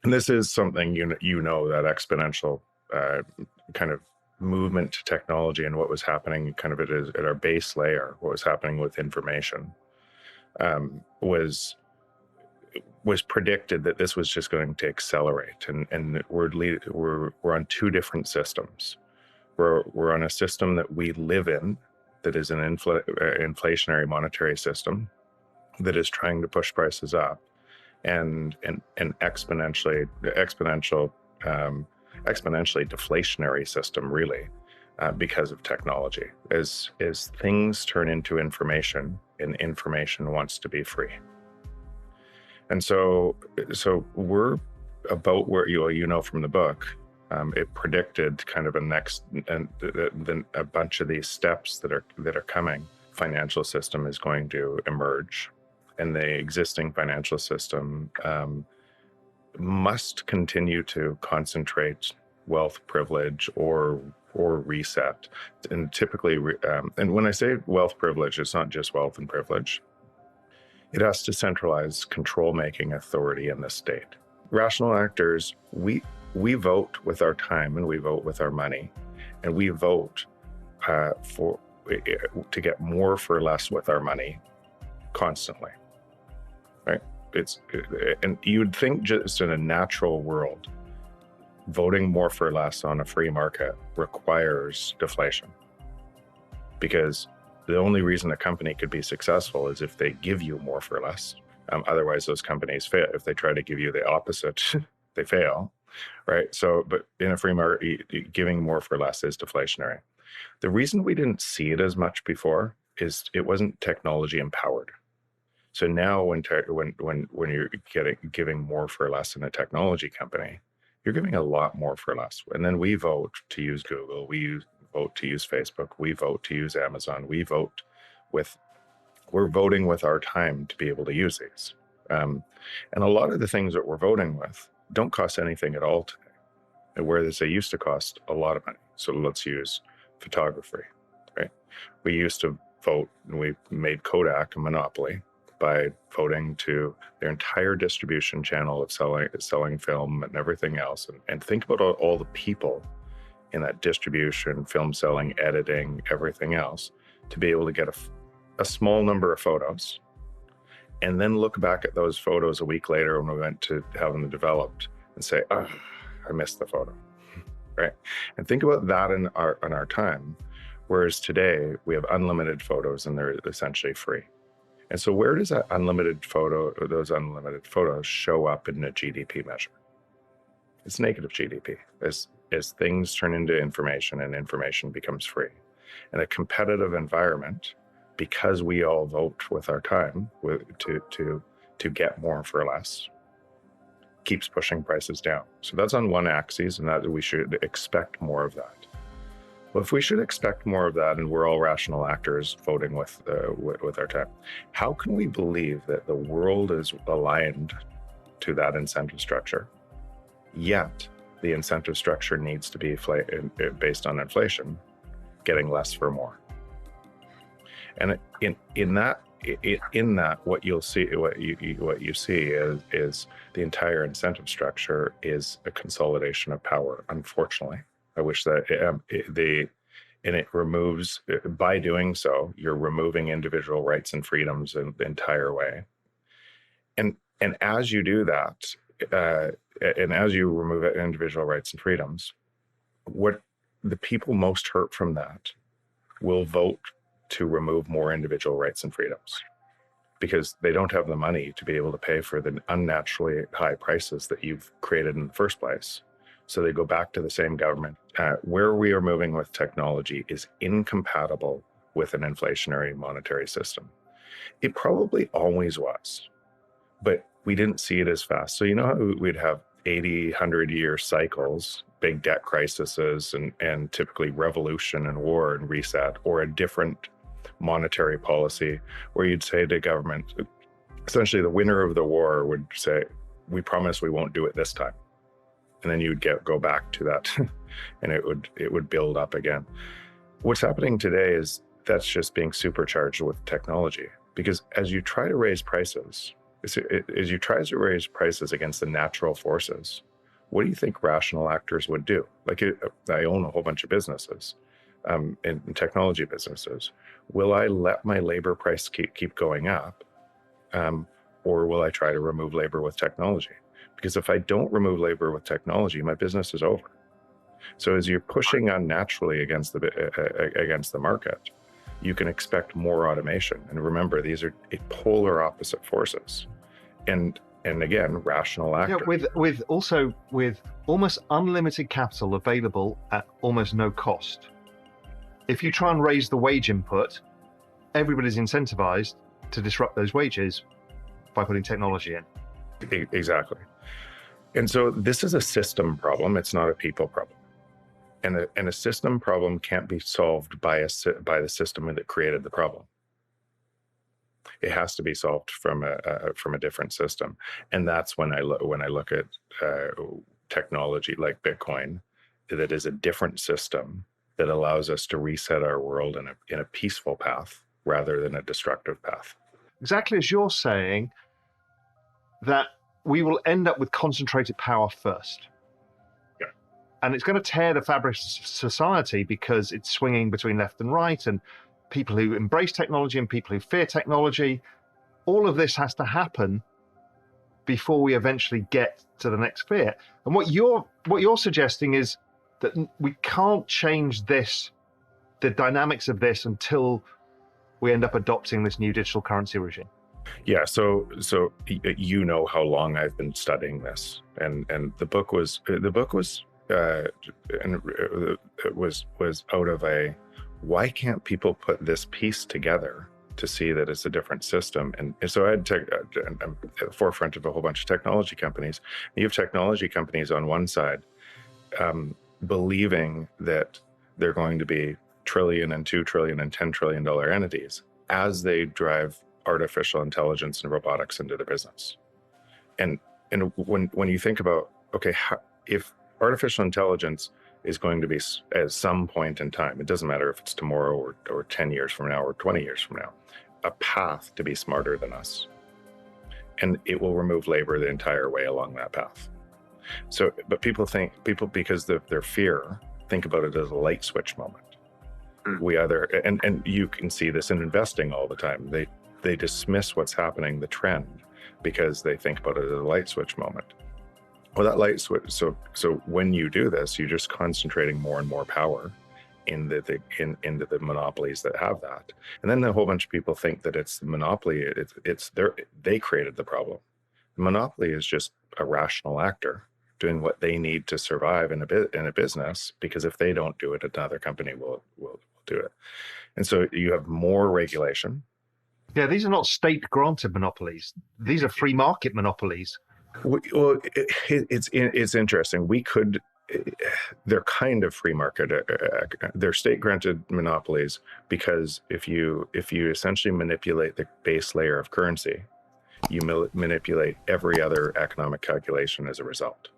And this is something that exponential kind of movement to technology and what was happening kind of at our base layer, what was happening with information, was predicted that this was just going to accelerate, and we're on two different systems. We're on a system that we live in that is an inflationary monetary system that is trying to push prices up, and an exponentially deflationary system, really, because of technology. As things turn into information, and information wants to be free. And so we're about where from the book. It predicted kind of a bunch of these steps that are coming. Financial system is going to emerge, and the existing financial system must continue to concentrate wealth, privilege, or reset. And typically, and when I say wealth privilege, it's not just wealth and privilege. It has to centralize control-making authority in the state. Rational actors, we vote with our time, and we vote with our money, and we vote to get more for less with our money constantly, right? And you'd think just in a natural world, voting more for less on a free market requires deflation, because the only reason a company could be successful is if they give you more for less. Otherwise, those companies fail. If they try to give you the opposite, they fail, right? So, but in a free market, giving more for less is deflationary. The reason we didn't see it as much before is it wasn't technology empowered. So now, when you're giving more for less in a technology company, you're giving a lot more for less. And then we vote to use Google. We vote to use Facebook. We vote to use Amazon. We're voting with our time to be able to use these. And a lot of the things that we're voting with don't cost anything at all today, whereas they used to cost a lot of money. So let's use photography, right? We used to vote, and we made Kodak a monopoly by voting to their entire distribution channel of selling film and everything else. And think about all the people in that distribution, film selling, editing, everything else, to be able to get a small number of photos, and then look back at those photos a week later when we went to have them developed and say, oh, I missed the photo, right? And think about that in our time. Whereas today we have unlimited photos, and they're essentially free. And so where does those unlimited photos show up in a GDP measure? It's negative GDP as things turn into information, and information becomes free. In a competitive environment, because we all vote with our time to get more for less, keeps pushing prices down. So that's on one axis, and that we should expect more of that. Well, if we should expect more of that, and we're all rational actors voting with our time, how can we believe that the world is aligned to that incentive structure, yet the incentive structure needs to be based on inflation, getting less for more? And in that, what you see is the entire incentive structure is a consolidation of power. Unfortunately, I wish that it removes, by doing so, you're removing individual rights and freedoms in the entire way. And as you do that, and as you remove individual rights and freedoms, what the people most hurt from that will vote to remove more individual rights and freedoms, because they don't have the money to be able to pay for the unnaturally high prices that you've created in the first place. So they go back to the same government. Where we are moving with technology is incompatible with an inflationary monetary system. It probably always was, but we didn't see it as fast. So you know how we'd have 80, 100-year cycles, big debt crises, and typically revolution and war and reset, or a different monetary policy where you'd say to government, essentially the winner of the war would say, we promise we won't do it this time. And then you'd go back to that and it would build up again. What's happening today is that's just being supercharged with technology, because as you try to raise prices, As you try to raise prices against the natural forces, what do you think rational actors would do? Like, I own a whole bunch of businesses, in technology businesses. Will I let my labor price keep going up, or will I try to remove labor with technology? Because if I don't remove labor with technology, my business is over. So as you're pushing unnaturally against the market, you can expect more automation. And remember, these are polar opposite forces. And again, rational actors. With almost unlimited capital available at almost no cost. If you try and raise the wage input, everybody's incentivized to disrupt those wages by putting technology in. Exactly. And so this is a system problem. It's not a people problem. And a system problem can't be solved by the system that created the problem. It has to be solved from a different system, and that's when I look at technology like Bitcoin, that is a different system that allows us to reset our world in a peaceful path rather than a destructive path. Exactly as you're saying, that we will end up with concentrated power first. And it's going to tear the fabric of society because it's swinging between left and right, and people who embrace technology and people who fear technology. All of this has to happen before we eventually get to the next fear. And what you're suggesting is that we can't change this, the dynamics of this, until we end up adopting this new digital currency regime. Yeah, so you know how long I've been studying this, and the book was out of a, why can't people put this piece together to see that it's a different system? And so I'm at the forefront of a whole bunch of technology companies. You have technology companies on one side believing that they're going to be trillion and $2 trillion and $10 trillion entities as they drive artificial intelligence and robotics into the business. And when you think about, okay, if artificial intelligence is going to be, at some point in time, it doesn't matter if it's tomorrow or 10 years from now or 20 years from now, a path to be smarter than us. And it will remove labor the entire way along that path. So, but people, because of their fear, think about it as a light switch moment. We either, and you can see this in investing all the time. They dismiss what's happening, the trend, because they think about it as a light switch moment. Well, that light switch. So when you do this, you're just concentrating more and more power into the monopolies that have that. And then a whole bunch of people think that it's the monopoly. They created the problem. The monopoly is just a rational actor doing what they need to survive in a business, because if they don't do it, another company will do it. And so you have more regulation. Yeah, these are not state-granted monopolies. These are free market monopolies. Well, it's interesting. They're kind of free market. They're state-granted monopolies because if you essentially manipulate the base layer of currency, you manipulate every other economic calculation as a result.